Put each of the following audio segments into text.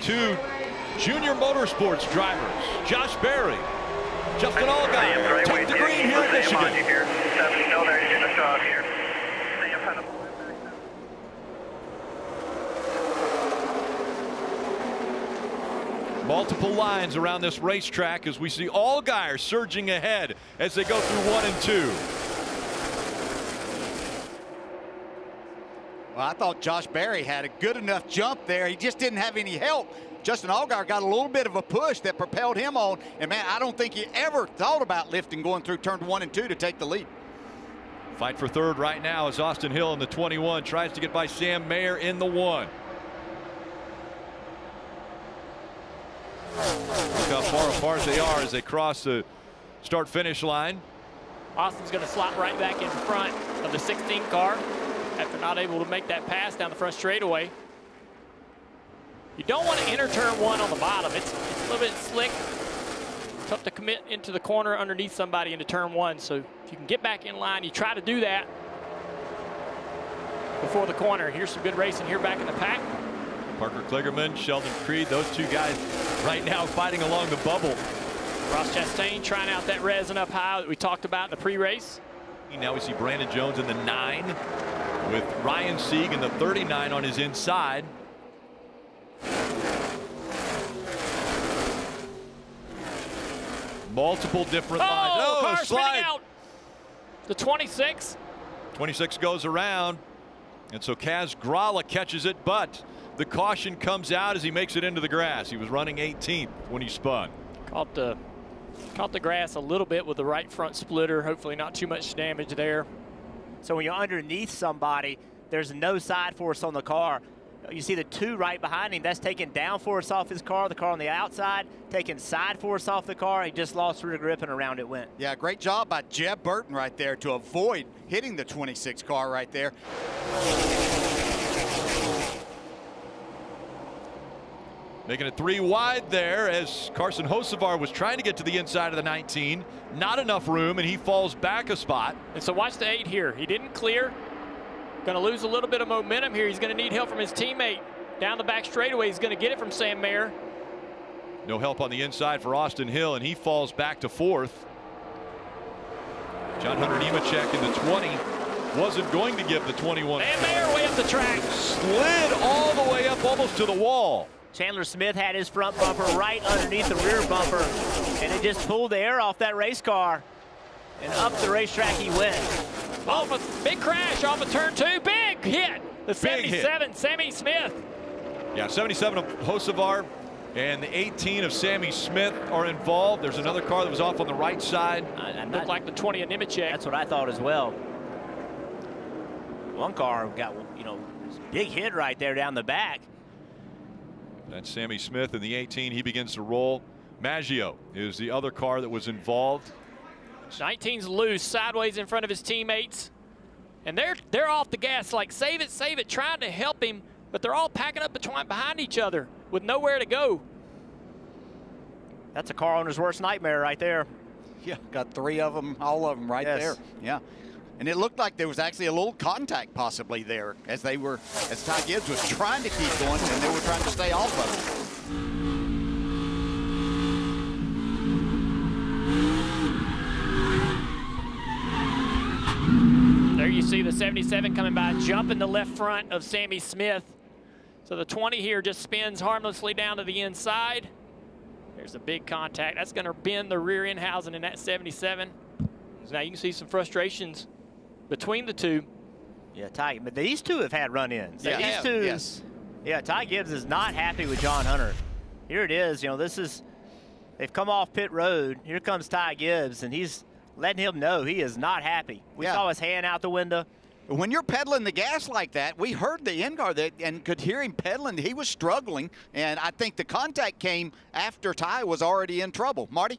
two junior motorsports drivers, Josh Berry, Justin Allgaier, took the green here at Michigan. Multiple lines around this racetrack as we see Allgaier surging ahead as they go through 1 and 2. Well, I thought Josh Berry had a good enough jump there. He just didn't have any help. Justin Allgaier got a little bit of a push that propelled him on. And, man, I don't think he ever thought about lifting going through turn 1 and 2 to take the lead. Fight for third right now as Austin Hill in the 21 tries to get by Sam Mayer in the 1. Look how far apart they are as they cross the start-finish line. Austin's going to slot right back in front of the 16 car after not able to make that pass down the front straightaway. You don't want to enter turn 1 on the bottom. It's a little bit slick. Tough to commit into the corner underneath somebody into turn 1. So if you can get back in line, you try to do that before the corner. Here's some good racing here back in the pack. Parker Kligerman, Sheldon Creed, those two guys right now fighting along the bubble. Ross Chastain trying out that resin up high that we talked about in the pre-race. Now we see Brandon Jones in the 9 with Ryan Sieg in the 39 on his inside. Multiple different lines. Oh, car spinning out. The 26. 26 goes around. And so Kaz Grala catches it, but the caution comes out as he makes it into the grass. He was running 18th when he spun. Caught the grass a little bit with the right front splitter. Hopefully not too much damage there. So when you're underneath somebody, there's no side force on the car. You see the 2 right behind him. That's taking down force off his car. The car on the outside taking side force off the car. He just lost rear grip and around it went. Yeah, great job by Jeb Burton right there to avoid hitting the 26 car right there. Making it 3 wide there as Carson Hocevar was trying to get to the inside of the 19. Not enough room, and he falls back a spot. And so watch the 8 here. He didn't clear. Going to lose a little bit of momentum here. He's going to need help from his teammate. Down the back straightaway, he's going to get it from Sam Mayer. No help on the inside for Austin Hill, and he falls back to 4th. John Hunter Nemechek in the 20 wasn't going to give the 21. And Mayer way up the track. Slid all the way up almost to the wall. Chandler Smith had his front bumper right underneath the rear bumper, and it just pulled the air off that race car. And up the racetrack he went. Off a big crash off of turn 2. Big hit. The 77, Sammy Smith. Yeah, 77 of Hocevar and the 18 of Sammy Smith are involved. There's another car that was off on the right side. Looked like the 20 of Nemechek. That's what I thought as well. One car got, you know, big hit right there down the back. That's Sammy Smith in the 18. He begins to roll. Maggio is the other car that was involved. 19's loose, sideways in front of his teammates. And they're off the gas like save it, trying to help him, but they're all packing up behind each other with nowhere to go. That's a car owner's worst nightmare right there. Yeah, got 3 of them, all of them right there. Yeah. And it looked like there was actually a little contact possibly there as Ty Gibbs was trying to keep going and they were trying to stay off of it. There you see the 77 coming by, jumping the left front of Sammy Smith. So the 20 here just spins harmlessly down to the inside. There's a big contact. That's going to bend the rear end housing in that 77. So now you can see some frustrations between the two. Yeah, Ty, but these two have had run-ins. Yeah, these two, yes. Yeah, Ty Gibbs is not happy with John Hunter. Here it is. You know, they've come off pit road. Here comes Ty Gibbs, and he's letting him know he is not happy. We saw his hand out the window. When you're pedaling the gas like that, we heard the in-car and could hear him pedaling. He was struggling, and I think the contact came after Ty was already in trouble. Marty?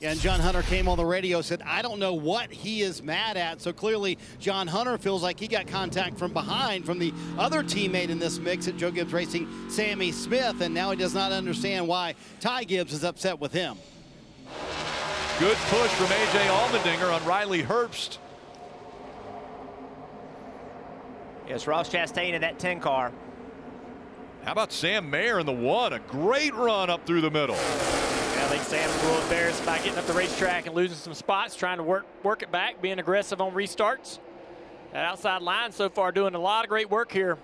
And John Hunter came on the radio, said, I don't know what he is mad at. So clearly, John Hunter feels like he got contact from behind from the other teammate in this mix at Joe Gibbs Racing, Sammy Smith, and now he does not understand why Ty Gibbs is upset with him. Good push from A.J. Allmendinger on Riley Herbst. Yes, Ross Chastain in that 10 car. How about Sam Mayer in the 1? A great run up through the middle. Yeah, I think Sam's a little embarrassed about getting up the racetrack and losing some spots, trying to work it back, being aggressive on restarts. That outside line so far doing a lot of great work here.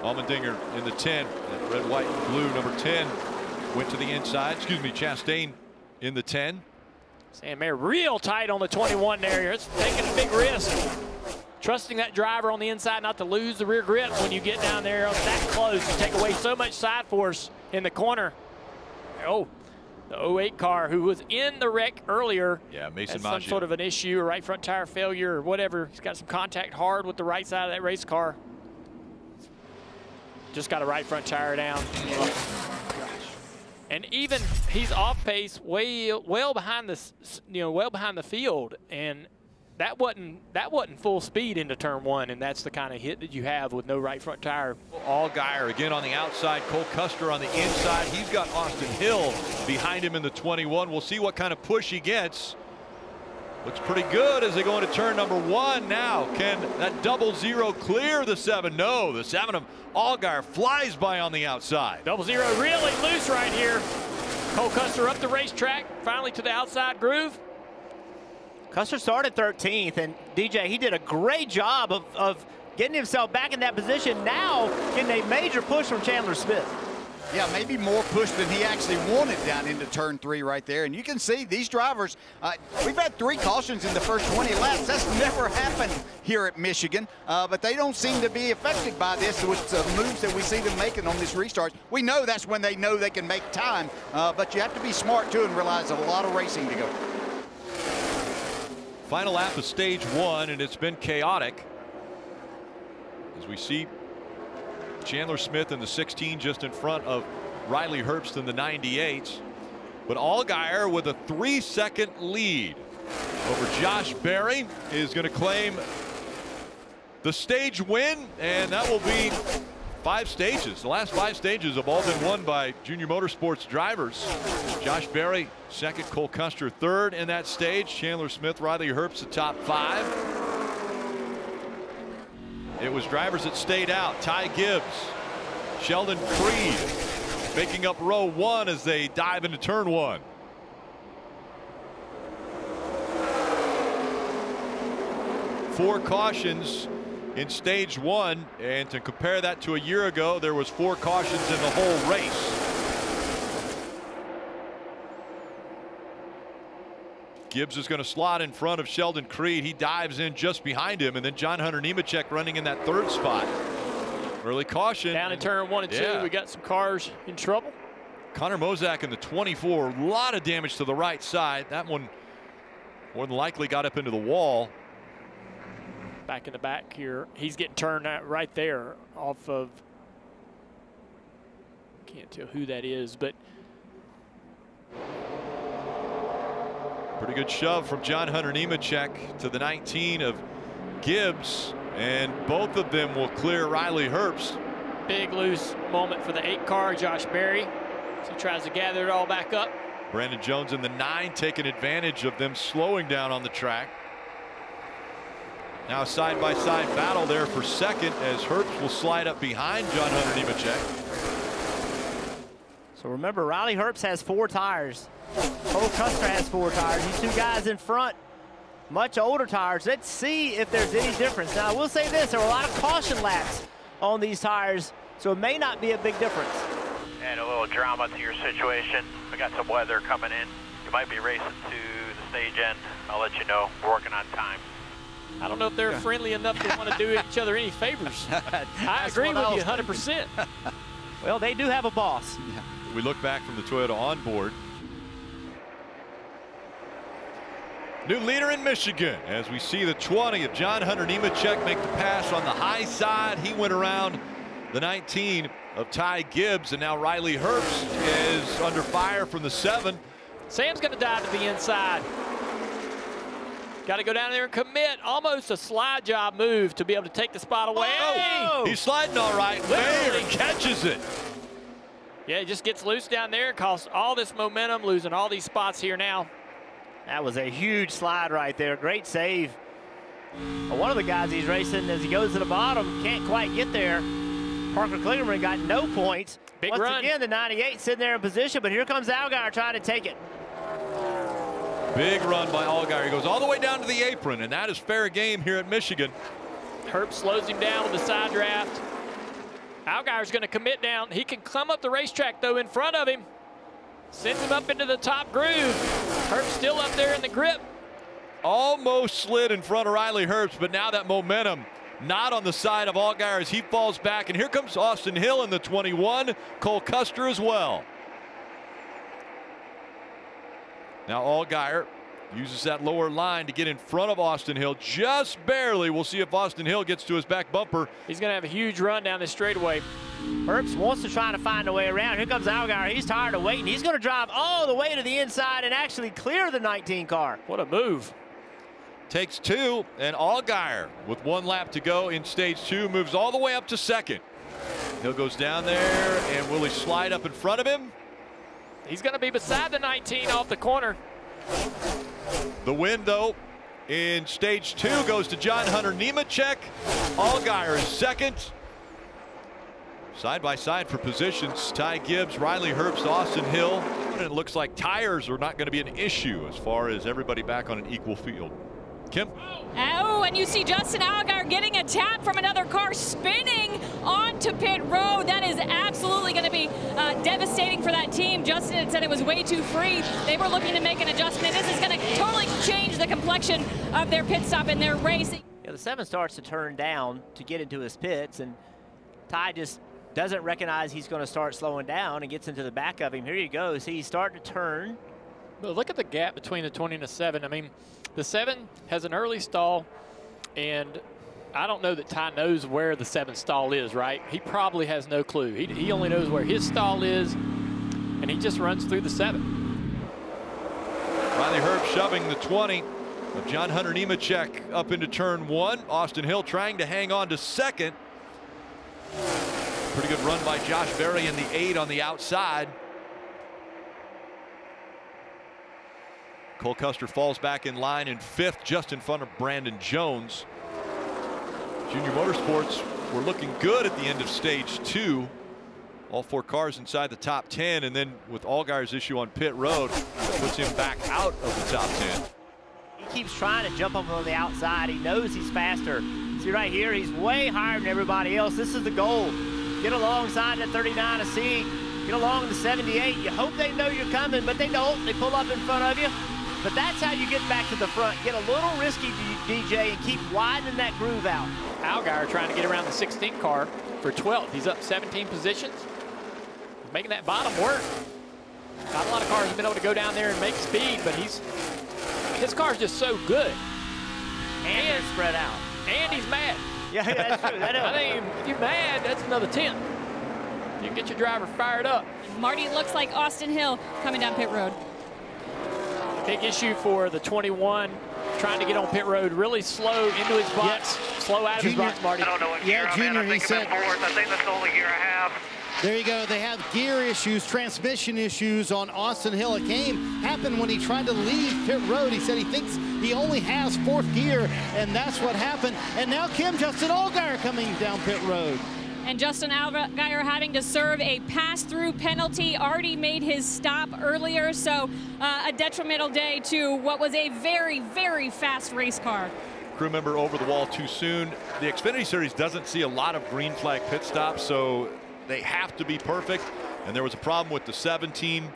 Allmendinger in the 10. Red, white, and blue, number 10. Went to the inside. Excuse me, Chastain in the 10. Sam Mayer real tight on the 21 there. It's taking a big risk. Trusting that driver on the inside not to lose the rear grip when you get down there that close. You take away so much side force in the corner. Oh, the 08 car who was in the wreck earlier. Yeah, Mason had some Maggio. sort of an issue, a right front tire failure or whatever. He's got some contact hard with the right side of that race car. Just got a right front tire down. And even he's off pace, well behind the, well behind the field, and that wasn't full speed into turn 1, and that's the kind of hit that you have with no right front tire. Allgaier again on the outside, Cole Custer on the inside. He's got Austin Hill behind him in the 21. We'll see what kind of push he gets. Looks pretty good as they go into turn number 1 now. Can that 00 clear the 7? No, the 7 of Allgaier flies by on the outside. 00 really loose right here. Cole Custer up the racetrack, finally to the outside groove. Custer started 13th, and DJ, he did a great job of getting himself back in that position. Now getting a major push from Chandler Smith. Yeah, maybe more push than he actually wanted down into turn 3 right there. And you can see these drivers, we've had 3 cautions in the first 20 laps. That's never happened here at Michigan, but they don't seem to be affected by this with the moves that we see them making on this restart. We know that's when they know they can make time, but you have to be smart too and realize a lot of racing to go. Final lap of stage 1, and it's been chaotic as we see Chandler Smith in the 16 just in front of Riley Herbst in the 98. But Allgaier with a 3-second lead over Josh Berry is going to claim the stage win, and that will be 5 stages. The last 5 stages have all been won by Junior Motorsports drivers. Josh Berry second, Cole Custer third in that stage. Chandler Smith, Riley Herbst the top 5. It was drivers that stayed out. Ty Gibbs, Sheldon Creed making up row 1 as they dive into turn 1. Four cautions in stage 1, and to compare that to a year ago, there was 4 cautions in the whole race. Gibbs is going to slot in front of Sheldon Creed. He dives in just behind him, and then John Hunter Nemechek running in that 3rd spot. Early caution. Down in turn 1 and 2, we got some cars in trouble. Connor Mozak in the 24, a lot of damage to the right side. That one more than likely got up into the wall. Back in the back here, he's getting turned out right there off of, can't tell who that is, but pretty good shove from John Hunter Nemechek to the 19 of Gibbs, and both of them will clear Riley Herbst. Big loose moment for the 8 car, Josh Berry, as he tries to gather it all back up. Brandon Jones in the 9 taking advantage of them slowing down on the track. Now a side-by-side battle there for second as Herbst will slide up behind John Hunter Nemechek. So remember, Riley Herbst has 4 tires. Cole Custer has 4 tires. These 2 guys in front, much older tires. Let's see if there's any difference. Now, I will say this, there were a lot of caution laps on these tires, so it may not be a big difference. And a little drama to your situation. We got some weather coming in. You might be racing to the stage end. I'll let you know. We're working on time. I don't know if they're friendly enough to want to do each other any favors. I agree with you 100%. Well, they do have a boss. We look back from the Toyota onboard. New leader in Michigan as we see the 20 of John Hunter Nemechek make the pass on the high side. He went around the 19 of Ty Gibbs, and now Riley Herbst is under fire from the 7. Sam's going to dive to the inside. Got to go down there and commit. Almost a slide job move to be able to take the spot away. Oh, he's sliding all right. Mayer catches it. Yeah, he just gets loose down there. Costs all this momentum, losing all these spots here now. That was a huge slide right there. Great save. One of the guys he's racing, as he goes to the bottom, can't quite get there. Parker Klingerman got no points. Big Once run. again, the 98 sitting there in position, but here comes Allgaier trying to take it. Big run by Allgaier. He goes all the way down to the apron, and that is fair game here at Michigan. Herb slows him down with the side draft. Allgaier's going to commit down. He can come up the racetrack, though, in front of him. Sends him up into the top groove. Herb's still up there in the grip. Almost slid in front of Riley Herbst, but now that momentum not on the side of Allgaier as he falls back. And here comes Austin Hill in the 21. Cole Custer as well. Now Allgaier uses that lower line to get in front of Austin Hill just barely. We'll see if Austin Hill gets to his back bumper. He's going to have a huge run down this straightaway. Herbst wants to try to find a way around. Here comes Allgaier. He's tired of waiting. He's going to drive all the way to the inside and actually clear the 19 car. What a move. Takes two, and Allgaier with 1 lap to go in stage 2 moves all the way up to second. Hill goes down there, and will he slide up in front of him? He's going to be beside the 19 off the corner. The win, though, in stage 2 goes to John Hunter Nemechek. Allgaier is second. Side by side for positions, Ty Gibbs, Riley Herbst, Austin Hill. And it looks like tires are not going to be an issue as far as everybody back on an equal field. Kim? Oh, and you see Justin Allgaier getting a tap from another car, spinning onto pit road. That is absolutely going to be devastating for that team. Justin had said it was way too free. They were looking to make an adjustment. This is going to totally change the complexion of their pit stop and their race. Yeah, the 7 starts to turn down to get into his pits, and Ty just doesn't recognize he's going to start slowing down and gets into the back of him. Here you go. See, he's starting to turn. But look at the gap between the 20 and the 7. I mean, the 7 has an early stall, and I don't know that Ty knows where the 7 stall is, right? He probably has no clue. He only knows where his stall is, and he just runs through the 7. Riley Herbst shoving the 20 of John Hunter Nemechek up into turn 1. Austin Hill trying to hang on to second. Pretty good run by Josh Berry in the 8 on the outside. Cole Custer falls back in line in 5th, just in front of Brandon Jones. Junior Motorsports were looking good at the end of stage 2. All 4 cars inside the top 10, and then with Allgaier's issue on pit road, that puts him back out of the top 10. He keeps trying to jump up on the outside. He knows he's faster. See right here, he's way higher than everybody else. This is the goal. Get alongside the 39 to see. Get along the 78. You hope they know you're coming, but they don't. They pull up in front of you. But that's how you get back to the front. Get a little risky, DJ, and keep widening that groove out. Allgaier trying to get around the 16 car for 12th. He's up 17 positions. He's making that bottom work. Not a lot of cars have been able to go down there and make speed, but his car's just so good. And they're spread out. And he's mad. Yeah, that's true. I mean, if you're mad, that's another 10th. You can get your driver fired up. Marty, it looks like Austin Hill coming down pit road. Big issue for the 21, trying to get on pit road, really slow into his box, slow out of his box, Marty. I don't know what gear I'm in. I think I'm in 4th. I think that's the only gear I have. There you go. They have gear issues, transmission issues on Austin Hill. It happened when he tried to leave pit road. He said he thinks he only has 4th gear, and that's what happened. And now Justin Allgaier coming down pit road. And Justin Allgaier having to serve a pass-through penalty, already made his stop earlier, so a detrimental day to what was a very, very fast race car. Crew member over the wall too soon. The Xfinity Series doesn't see a lot of green flag pit stops, so they have to be perfect. And there was a problem with the 17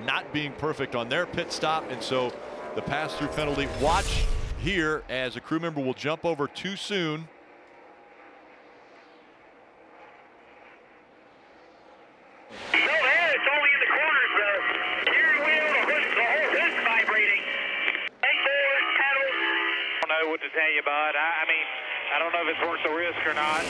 not being perfect on their pit stop, and so the pass-through penalty. Watch here as a crew member will jump over too soon. It's only in the corners. The steering wheel, the whole hood's vibrating. Backboard, pedals. I don't know what to tell you, bud. I mean, I don't know if it's worth the risk or not.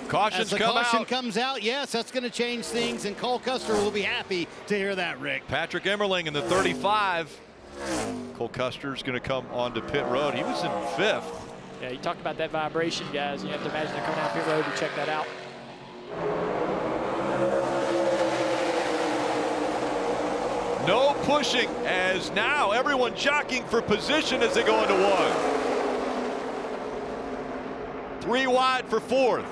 Cautions come out. Caution comes out, yes, that's going to change things, and Cole Custer will be happy to hear that, Rick. Patrick Emmerling in the 35. Cole Custer's going to come onto pit road. He was in 5th. Yeah, you talked about that vibration, guys. You have to imagine they're coming out pit road to check that out. No pushing, as now everyone jockeying for position as they go into 1. 3 wide for 4th.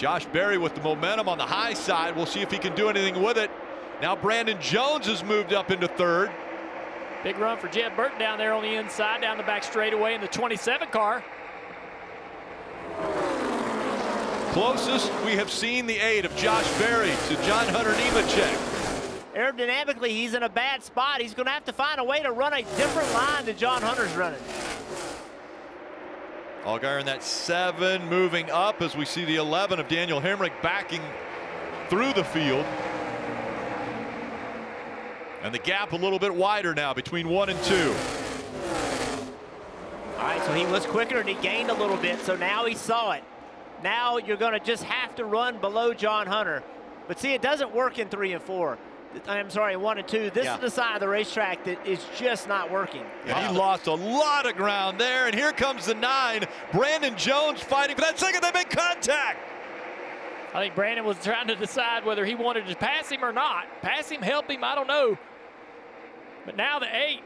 Josh Berry with the momentum on the high side. We'll see if he can do anything with it. Now Brandon Jones has moved up into third. Big run for Jed Burton down there on the inside, down the back straightaway in the 27 car. Closest we have seen the aid of Josh Berry to John Hunter Nemechek. Aerodynamically, he's in a bad spot. He's going to have to find a way to run a different line than John Hunter's running. Allgaier in that 7, moving up as we see the 11 of Daniel Hemrick backing through the field. And the gap a little bit wider now between 1 and 2. All right, so he was quicker and he gained a little bit, so now he saw it. Now you're going to just have to run below John Hunter. But see, it doesn't work in 3 and 4. I'm sorry, 1 and 2. This is the side of the racetrack that is just not working. And he lost a lot of ground there. And here comes the 9. Brandon Jones fighting for that second. They make contact. I think Brandon was trying to decide whether he wanted to pass him or not. Pass him, help him, I don't know. But now the 8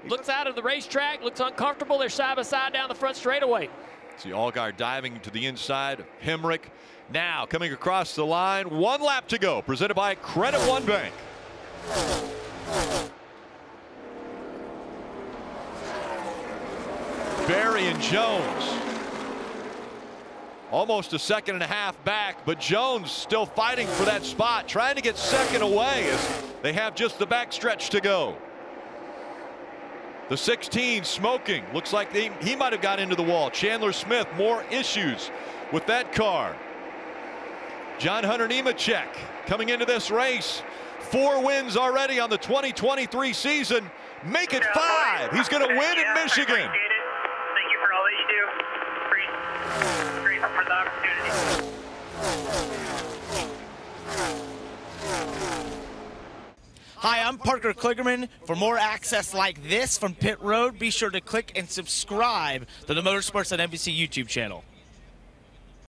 looks out of the racetrack, looks uncomfortable. They're side by side down the front straightaway. See Allgaier diving to the inside. Hemrick now coming across the line. 1 lap to go. Presented by Credit One Bank. Berry and Jones. Almost a 1.5 seconds back, but Jones still fighting for that spot, trying to get second away as they have just the backstretch to go. The 16 smoking. Looks like he might have got into the wall. Chandler Smith, more issues with that car. John Hunter Nemechek coming into this race. 4 wins already on the 2023 season. Make it 5. He's going to win in Michigan. Thank you for all that you do. Grateful for the opportunity. Hi, I'm Parker Kligerman. For more access like this from Pit Road, be sure to click and subscribe to the Motorsports on NBC YouTube channel.